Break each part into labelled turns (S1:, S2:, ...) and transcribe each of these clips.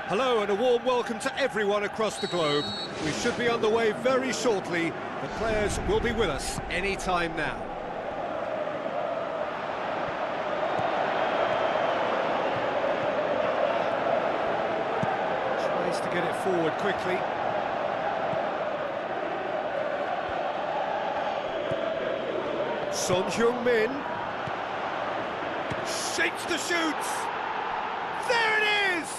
S1: Hello and a warm welcome to everyone across the globe. We should be on the way very shortly. The players will be with us any time now. Tries to get it forward quickly. Son Heung-min shapes the shoots. There it is!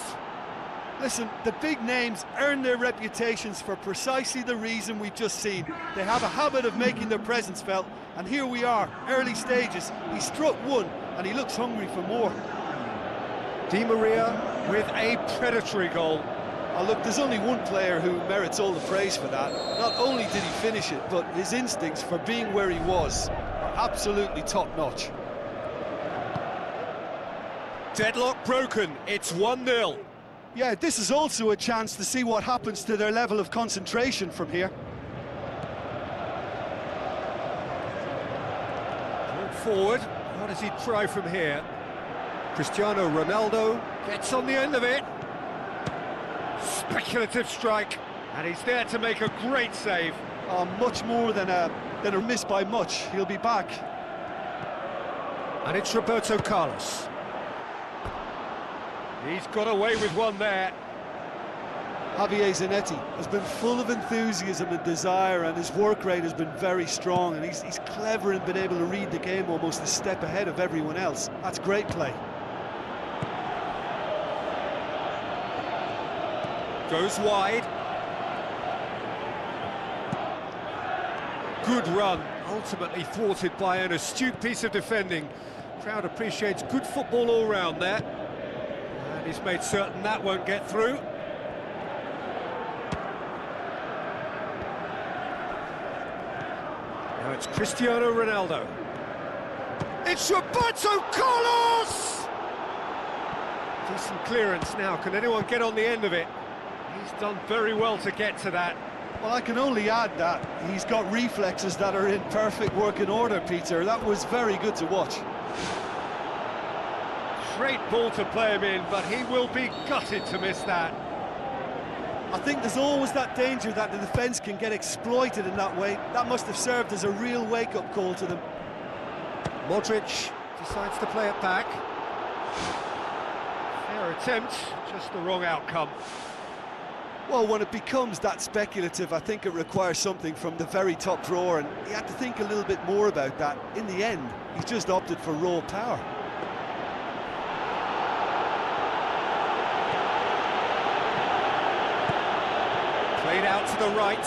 S2: Listen, the big names earn their reputations for precisely the reason we've just seen. They have a habit of making their presence felt, and here we are, early stages. He struck one, and he looks hungry for more.
S1: Di Maria with a predatory goal.
S2: Oh, look, there's only one player who merits all the praise for that. Not only did he finish it, but his instincts for being where he was are absolutely top-notch.
S1: Deadlock broken, it's 1-0.
S2: Yeah, this is also a chance to see what happens to their level of concentration from here.
S1: Forward, what does he try from here? Cristiano Ronaldo gets on the end of it. Speculative strike, and he's there to make a great save.
S2: Much more than a miss by much. He'll be back.
S1: And it's Roberto Carlos. He's got away with one there.
S2: Javier Zanetti has been full of enthusiasm and desire, and his work rate has been very strong, and he's clever and been able to read the game almost a step ahead of everyone else. That's great play.
S1: Goes wide. Good run, ultimately thwarted by an astute piece of defending. Crowd appreciates good football all round there. And he's made certain that won't get through. Now it's Cristiano Ronaldo. It's Roberto Carlos! Decent clearance now. Can anyone get on the end of it? He's done very well to get to that.
S2: Well, I can only add that he's got reflexes that are in perfect working order, Peter. That was very good to watch.
S1: Great ball to play him in, but he will be gutted to miss that.
S2: I think there's always that danger that the defence can get exploited in that way. That must have served as a real wake-up call to them.
S1: Modric decides to play it back. Fair attempt, just the wrong outcome.
S2: Well, when it becomes that speculative, I think it requires something from the very top drawer, and he had to think a little bit more about that. In the end, he's just opted for raw power.
S1: Played out to the right.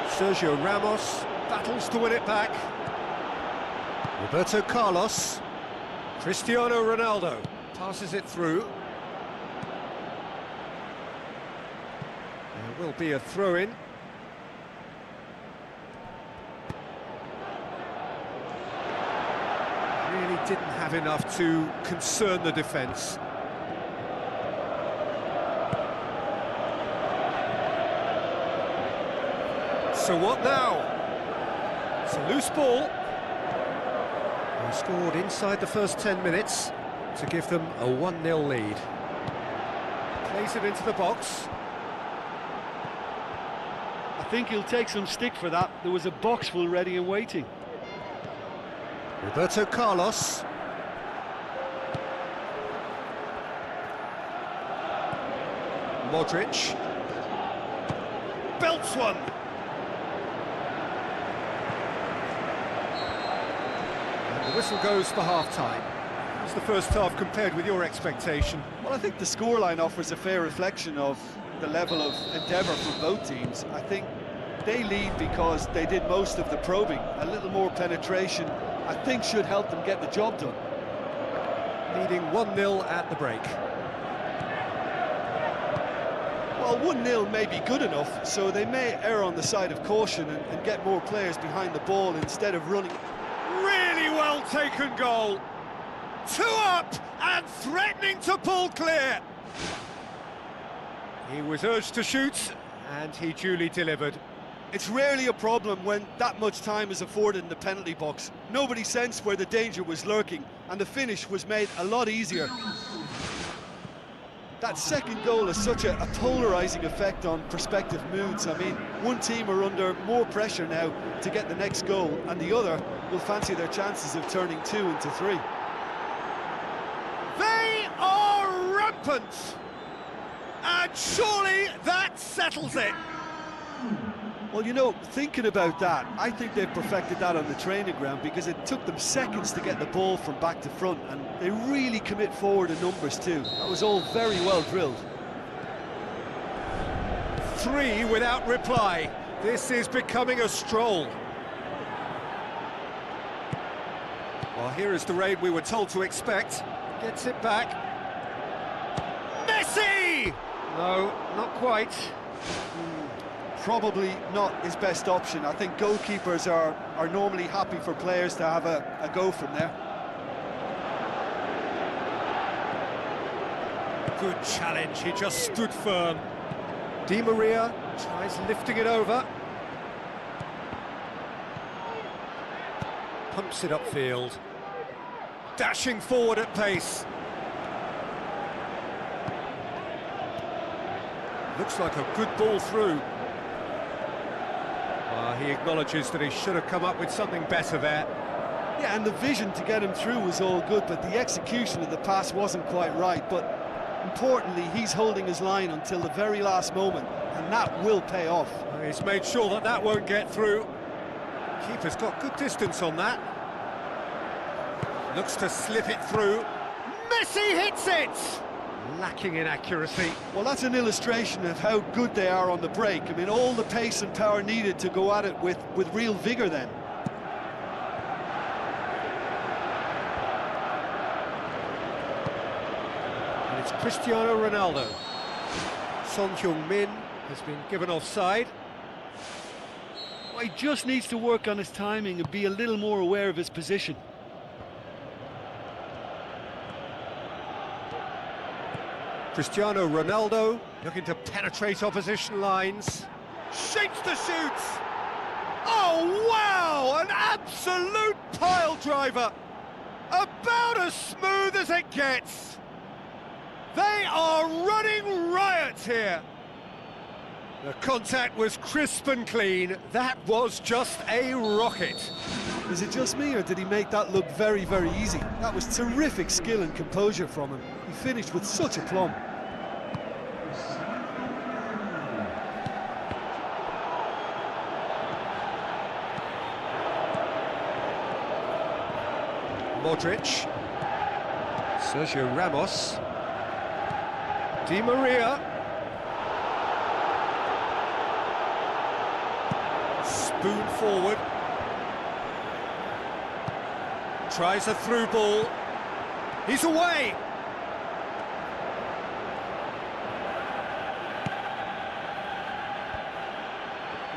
S1: Sergio Ramos battles to win it back. Roberto Carlos. Cristiano Ronaldo passes it through. There will be a throw-in. Really didn't have enough to concern the defence. So what now? It's a loose ball. He scored inside the first 10 minutes to give them a 1-0 lead. Plays it into the box.
S2: I think he'll take some stick for that. There was a box full ready and waiting.
S1: Roberto Carlos. Modric. Belts one. The whistle goes for half-time. How's the first half compared with your expectation?
S2: Well, I think the scoreline offers a fair reflection of the level of endeavour from both teams. I think they lead because they did most of the probing. A little more penetration, I think, should help them get the job done.
S1: Leading 1-0 at the break.
S2: Well, 1-0 may be good enough, so they may err on the side of caution and get more players behind the ball instead of running.
S1: really well taken goal. 2 up and threatening to pull clear. He was urged to shoot, and he duly delivered.
S2: It's rarely a problem when that much time is afforded in the penalty box. Nobody sensed where the danger was lurking, and the finish was made a lot easier. That second goal has such a polarising effect on prospective moods. I mean, one team are under more pressure now to get the next goal, and the other will fancy their chances of turning 2 into 3.
S1: They are rampant! And surely that settles it.
S2: Well, you know, thinking about that, I think they've perfected that on the training ground, because it took them seconds to get the ball from back to front, and they really commit forward in numbers too. That was all very well drilled.
S1: 3 without reply. This is becoming a stroll. Well, here is the raid we were told to expect. Gets it back. Messi! No, not quite.
S2: Probably not his best option. I think goalkeepers are normally happy for players to have a go from there.
S1: Good challenge, he just stood firm. Di Maria tries lifting it over. Pumps it upfield. Dashing forward at pace. Looks like a good ball through. He acknowledges that he should have come up with something better there.
S2: Yeah, and the vision to get him through was all good, but the execution of the pass wasn't quite right. But importantly, he's holding his line until the very last moment, and that will pay off.
S1: He's made sure that that won't get through. Keeper's got good distance on that. Looks to slip it through. Messi hits it! Lacking in accuracy.
S2: Well, that's an illustration of how good they are on the break. I mean, all the pace and power needed to go at it with real vigour then.
S1: And it's Cristiano Ronaldo. Son Heung-min has been given offside.
S2: Well, he just needs to work on his timing and be a little more aware of his position.
S1: Cristiano Ronaldo looking to penetrate opposition lines. Shapes the shoots! Oh, wow! An absolute pile driver! About as smooth as it gets! They are running riot here! The contact was crisp and clean. That was just a rocket.
S2: Is it just me, or did he make that look very, very easy? That was terrific skill and composure from him. He finished with such aplomb.
S1: Modric. Sergio Ramos. Di Maria. Spoon forward. Tries a through ball. He's away!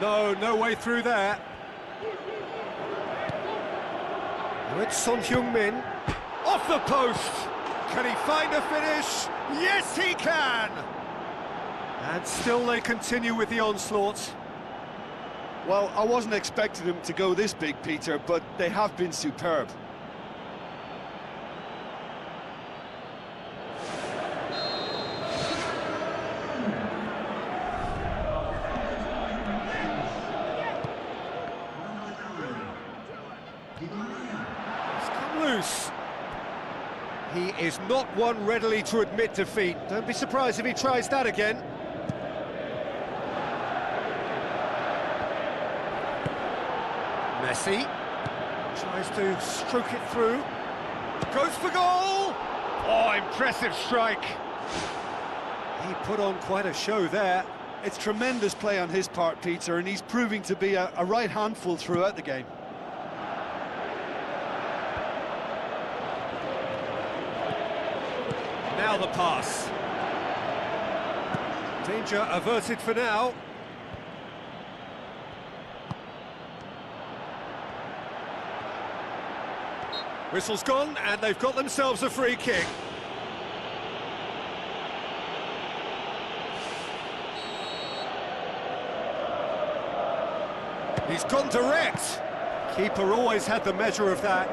S1: No way through there. Now it's Son Heung-min. Off the post! Can he find a finish? Yes, he can! And still they continue with the onslaught.
S2: Well, I wasn't expecting them to go this big, Peter, but they have been superb.
S1: He's come loose. He is not one readily to admit defeat. Don't be surprised if he tries that again. Messi tries to stroke it through. Goes for goal! Oh, impressive strike. He put on quite a show there.
S2: It's tremendous play on his part, Peter, and he's proving to be a right handful throughout the game.
S1: Now the pass. Danger averted for now. Whistle's gone, and they've got themselves a free kick. He's gone direct. Keeper always had the measure of that.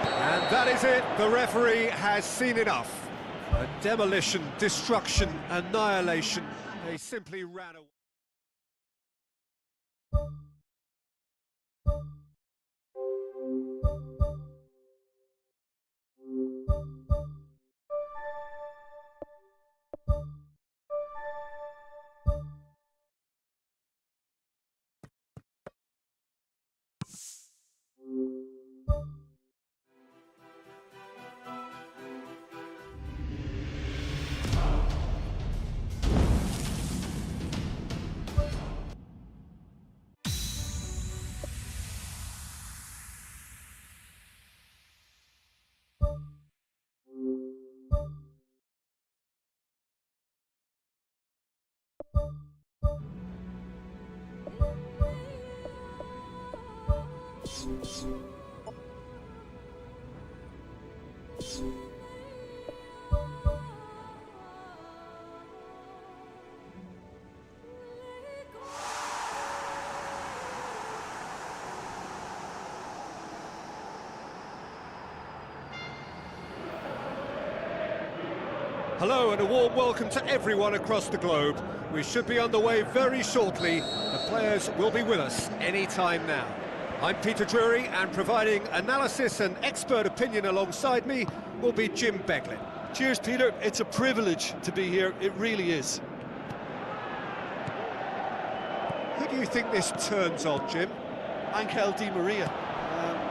S1: And that is it. The referee has seen enough. A demolition, destruction, annihilation. They simply ran away. Hello and a warm welcome to everyone across the globe. We should be underway very shortly. The players will be with us any time now. I'm Peter Drury, and providing analysis and expert opinion alongside me will be Jim Beglin.
S2: Cheers, Peter. It's a privilege to be here. It really is.
S1: Who do you think this turns on, Jim?
S2: Angel Di Maria.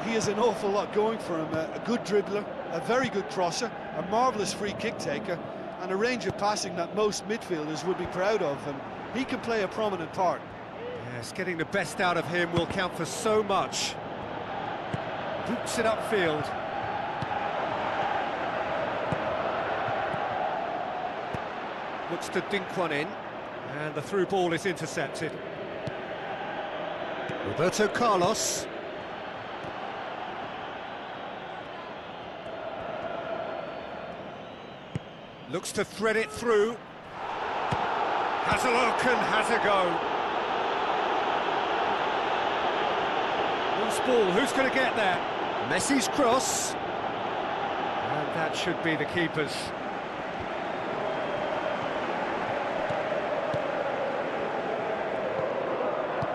S2: He has an awful lot going for him. A good dribbler, a very good crosser, a marvellous free kick taker, and a range of passing that most midfielders would be proud of. And he can play a prominent part.
S1: Yes, getting the best out of him will count for so much. Boots it upfield. Looks to dink one in, and the through ball is intercepted. Roberto Carlos. Looks to thread it through. Has a look and has a go. Loose ball, who's going to get there? Messi's cross. And that should be the keeper's.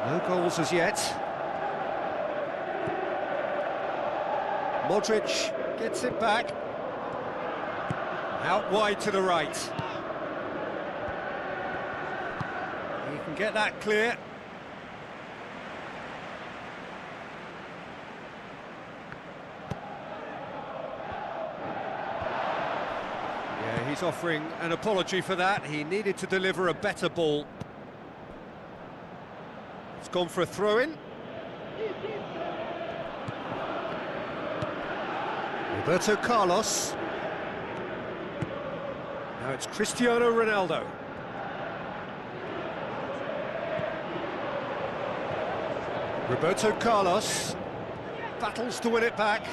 S1: No goals as yet. Modric gets it back. Out wide to the right. He can get that clear. Yeah, he's offering an apology for that. He needed to deliver a better ball. It's gone for a throw-in. Roberto Carlos. Now it's Cristiano Ronaldo. Roberto Carlos battles to win it back.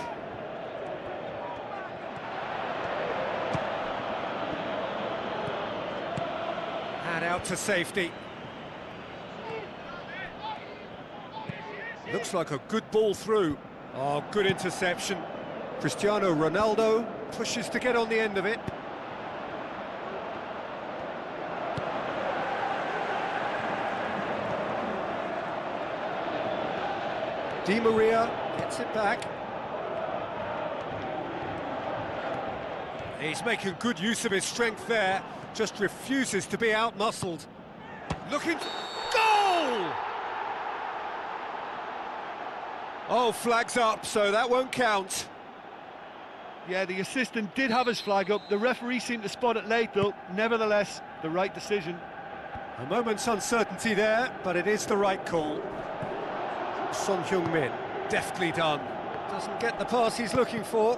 S1: And out to safety. Looks like a good ball through. Oh, good interception. Cristiano Ronaldo pushes to get on the end of it. Di Maria gets it back. He's making good use of his strength there, just refuses to be out-muscled. Looking... Goal! Oh, flag's up, so that won't count.
S2: Yeah, the assistant did have his flag up. The referee seemed to spot it late, though. Nevertheless, the right decision.
S1: A moment's uncertainty there, but it is the right call. Son Heung-min, deftly done. Doesn't get the pass he's looking for.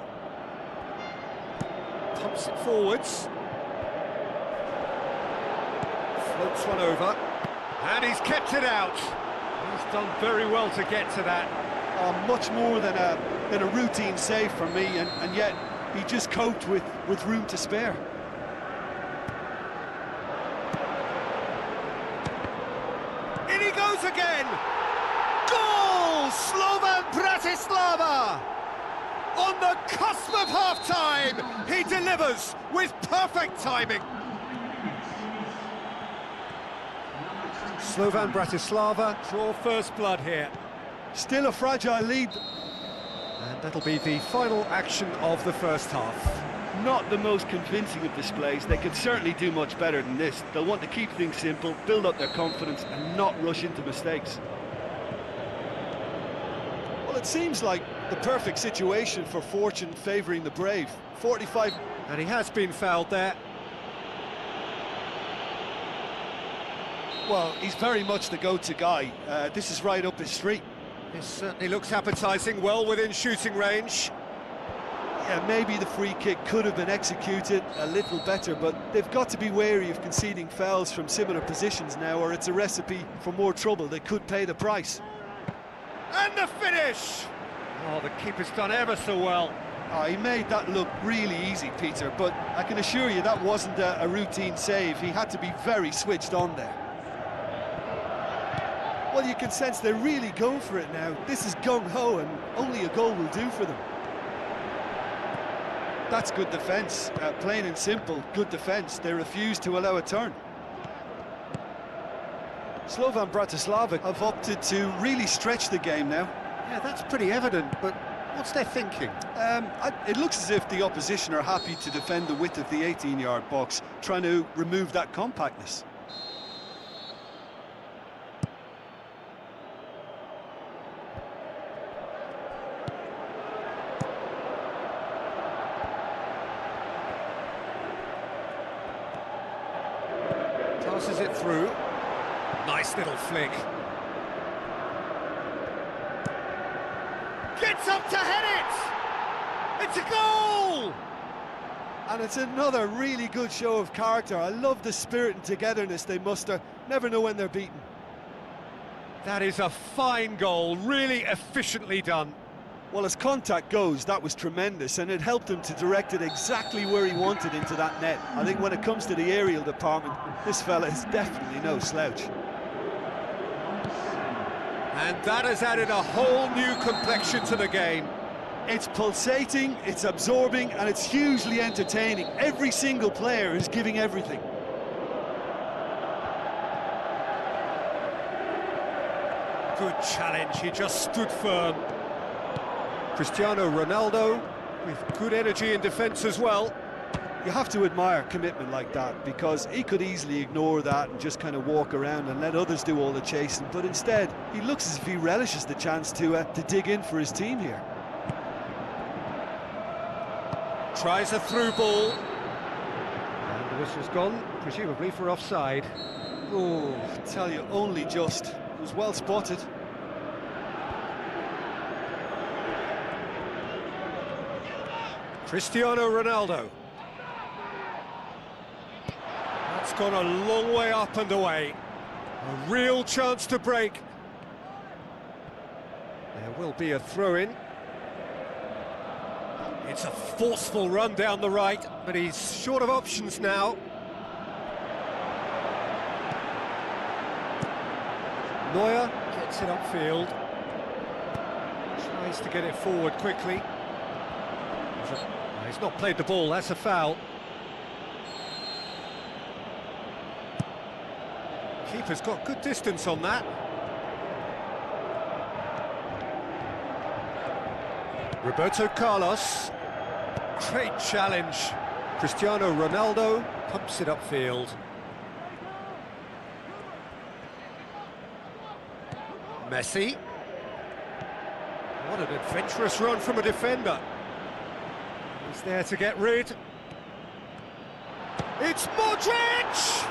S1: Pumps it forwards. Floats one over. And he's kept it out. He's done very well to get to that.
S2: Much more than a routine save for me, and yet he just coped with room to spare.
S1: In he goes again! Goal! Slovan Bratislava! On the cusp of half-time, he delivers with perfect timing. Slovan Bratislava draw first blood here.
S2: Still a fragile lead.
S1: And that'll be the final action of the first half.
S2: Not the most convincing of displays. They could certainly do much better than this. They'll want to keep things simple, build up their confidence and not rush into mistakes. Well, it seems like the perfect situation for fortune favouring the brave. 45...
S1: And he has been fouled there.
S2: Well, he's very much the go-to guy. This is right up his street.
S1: This certainly looks appetising, well within shooting range.
S2: Yeah, maybe the free kick could have been executed a little better, but they've got to be wary of conceding fouls from similar positions now, or it's a recipe for more trouble. They could pay the price.
S1: And the finish! Oh, the keeper's done ever so well.
S2: Oh, he made that look really easy, Peter, but I can assure you that wasn't a routine save. He had to be very switched on there. Well, you can sense they're really going for it now. This is gung-ho, and only a goal will do for them. That's good defence, plain and simple, good defence. They refuse to allow a turn. Slovan Bratislava have opted to really stretch the game now.
S1: Yeah, that's pretty evident, but what's their thinking?
S2: It looks as if the opposition are happy to defend the width of the 18-yard box, trying to remove that compactness.
S1: Passes it through. Nice little flick. Gets up to head it! It's a goal!
S2: And it's another really good show of character. I love the spirit and togetherness they muster. Never know when they're beaten.
S1: That is a fine goal, really efficiently done.
S2: Well, as contact goes, that was tremendous, and it helped him to direct it exactly where he wanted into that net. I think when it comes to the aerial department, this fella is definitely no slouch.
S1: And that has added a whole new complexion to the game.
S2: It's pulsating, it's absorbing, and it's hugely entertaining. Every single player is giving everything.
S1: Good challenge, he just stood firm. Cristiano Ronaldo with good energy in defence as well.
S2: You have to admire commitment like that, because he could easily ignore that and just kind of walk around and let others do all the chasing, but instead he looks as if he relishes the chance to dig in for his team here.
S1: Tries a through ball. And the whistle's gone, presumably for offside.
S2: Oh, I tell you, only just. It was well spotted.
S1: Cristiano Ronaldo. That's gone a long way up and away. A real chance to break. There will be a throw-in. It's a forceful run down the right, but he's short of options now. Neuer gets it upfield. Tries to get it forward quickly. He's not played the ball, that's a foul. Keeper's got good distance on that. Roberto Carlos. Great challenge. Cristiano Ronaldo pumps it upfield. Messi. What an adventurous run from a defender. He's there to get rid. It's Modric!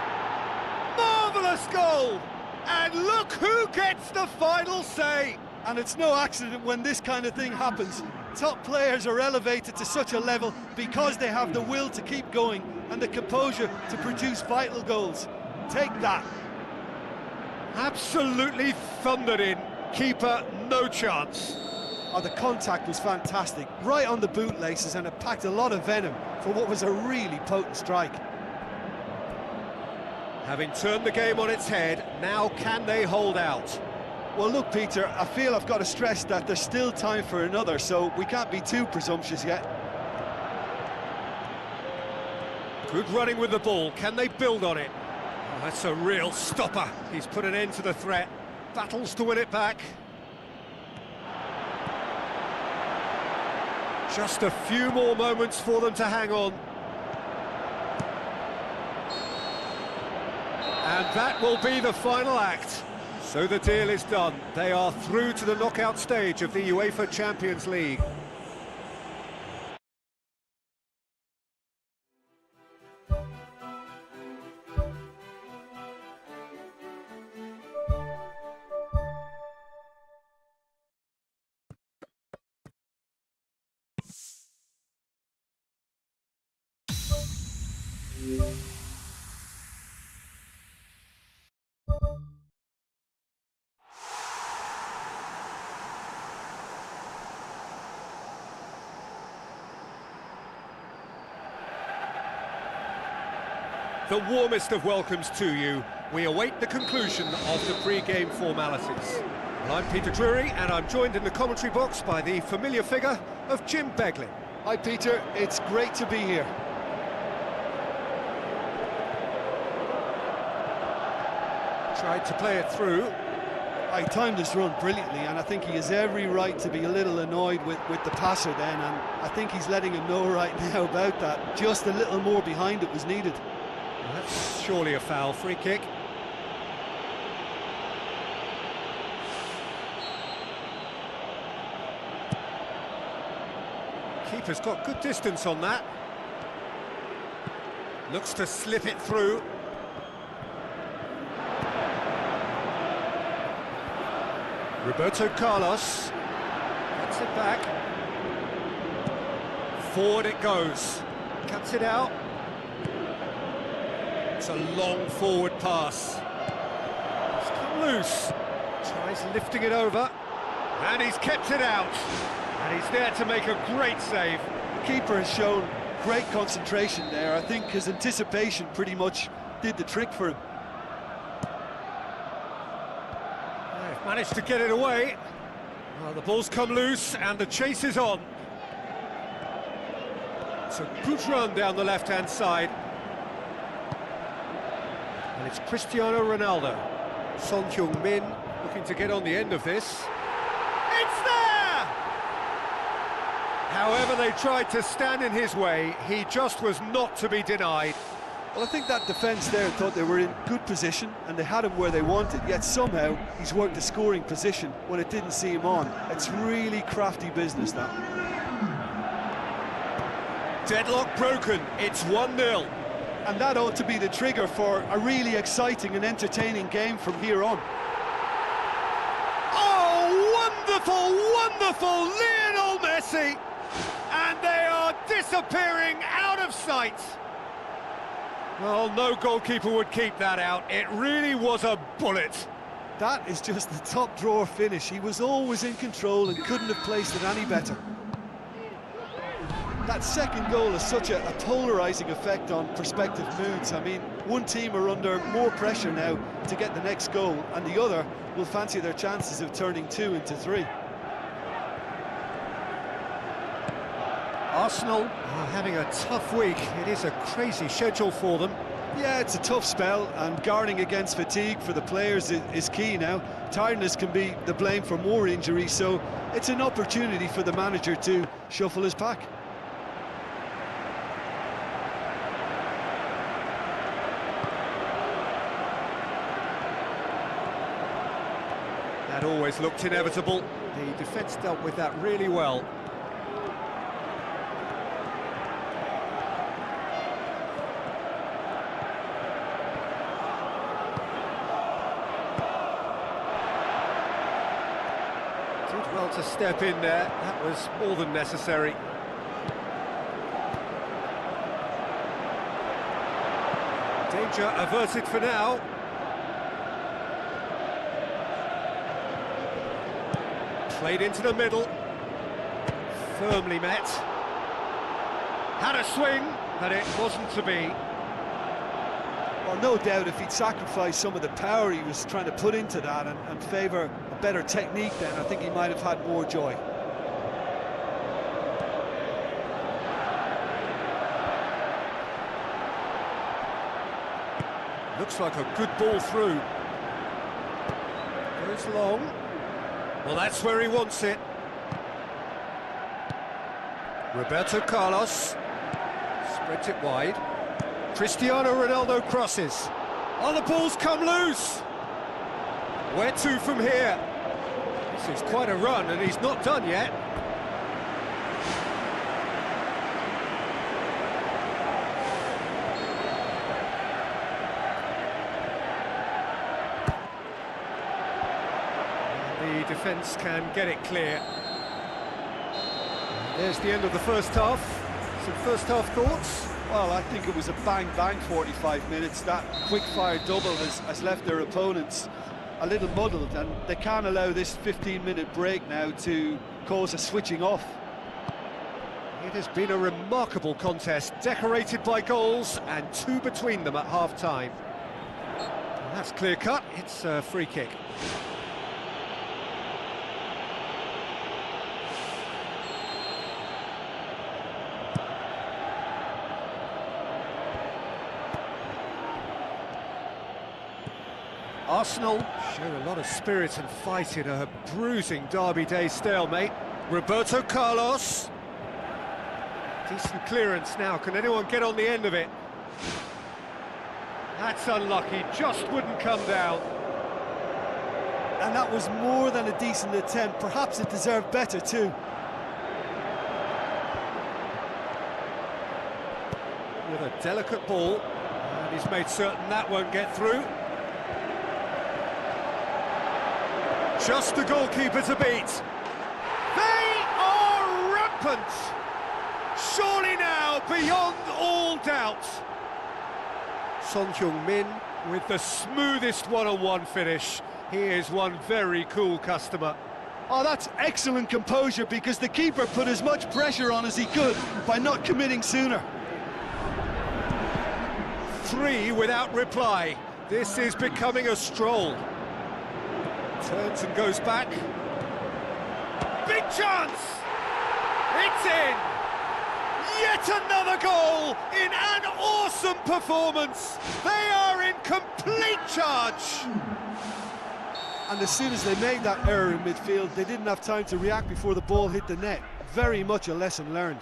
S1: Marvellous goal! And look who gets the final say!
S2: And it's no accident when this kind of thing happens. Top players are elevated to such a level because they have the will to keep going and the composure to produce vital goals. Take that.
S1: Absolutely thundered in. Keeper, no chance.
S2: Oh, the contact was fantastic, right on the bootlaces, and it packed a lot of venom for what was a really potent strike.
S1: Having turned the game on its head, now can they hold out?
S2: Well, look, Peter, I feel I've got to stress that there's still time for another, so we can't be too presumptuous yet.
S1: Good running with the ball. Can they build on it? Oh, that's a real stopper. He's put an end to the threat. Battles to win it back. Just a few more moments for them to hang on. And that will be the final act. So the deal is done. They are through to the knockout stage of the UEFA Champions League. The warmest of welcomes to you. We await the conclusion of the pre-game formalities. Well, I'm Peter Drury, and I'm joined in the commentary box by the familiar figure of Jim Beglin.
S2: Hi, Peter. It's great to be here.
S1: Tried to play it through.
S2: I timed this run brilliantly, and I think he has every right to be a little annoyed with the passer then, and I think he's letting him know right now about that. Just a little more behind it was needed.
S1: That's surely a foul. Free kick. Keeper's got good distance on that. Looks to slip it through. Roberto Carlos gets it back. Forward it goes. Cuts it out. It's a long forward pass. It's come loose. Tries lifting it over. And he's kept it out. And he's there to make a great save.
S2: The keeper has shown great concentration there. I think his anticipation pretty much did the trick for him.
S1: They've managed to get it away. Well, the ball's come loose and the chase is on. It's a good run down the left-hand side. And it's Cristiano Ronaldo. Son Heung-min looking to get on the end of this. It's there! However they tried to stand in his way, he just was not to be denied.
S2: Well, I think that defence there thought they were in good position and they had him where they wanted, yet somehow he's worked a scoring position when it didn't see him on. It's really crafty business, that.
S1: Deadlock broken, it's 1-0.
S2: And that ought to be the trigger for a really exciting and entertaining game from here on.
S1: Oh, wonderful, wonderful Lionel Messi! And they are disappearing out of sight. Well, no goalkeeper would keep that out. It really was a bullet.
S2: That is just the top drawer finish. He was always in control and couldn't have placed it any better. That second goal has such a polarising effect on prospective moods. I mean, one team are under more pressure now to get the next goal, and the other will fancy their chances of turning 2 into 3.
S1: Arsenal are having a tough week. It is a crazy schedule for them.
S2: Yeah, it's a tough spell, and guarding against fatigue for the players is key now. Tiredness can be the blame for more injuries, so it's an opportunity for the manager to shuffle his pack. That
S1: always looked inevitable. The defence dealt with that really well. Did well to step in there. That was more than necessary. Danger averted for now. Played into the middle. Firmly met. Had a swing, but it wasn't to be.
S2: Well, no doubt if he'd sacrificed some of the power he was trying to put into that and favour a better technique, then I think he might have had more joy.
S1: Looks like a good ball through. Goes long. Well, that's where he wants it. Roberto Carlos. Spreads it wide. Cristiano Ronaldo crosses. Oh, the ball's come loose! Where to from here? This is quite a run, and he's not done yet. The defence can get it clear. There's the end of the first half. Some first half thoughts?
S2: Well, I think it was a bang-bang 45 minutes. That quick-fire double has left their opponents a little muddled, and they can't allow this 15-minute break now to cause a switching off.
S1: It has been a remarkable contest, decorated by goals, and two between them at half-time. That's clear-cut. It's a free kick. Arsenal show a lot of spirit and fight in a bruising Derby Day stalemate. Roberto Carlos. Decent clearance now. Can anyone get on the end of it? That's unlucky. Just wouldn't come down.
S2: And that was more than a decent attempt. Perhaps it deserved better too.
S1: With a delicate ball. And he's made certain that won't get through. Just the goalkeeper to beat. They are rampant! Surely now, beyond all doubt. Son Heung-min with the smoothest one-on-one finish. He is one very cool customer.
S2: Oh, that's excellent composure, because the keeper put as much pressure on as he could by not committing sooner.
S1: 3 without reply. This is becoming a stroll. Turns and goes back. Big chance! It's in! Yet another goal in an awesome performance! They are in complete charge!
S2: And as soon as they made that error in midfield, they didn't have time to react before the ball hit the net. Very much a lesson learned.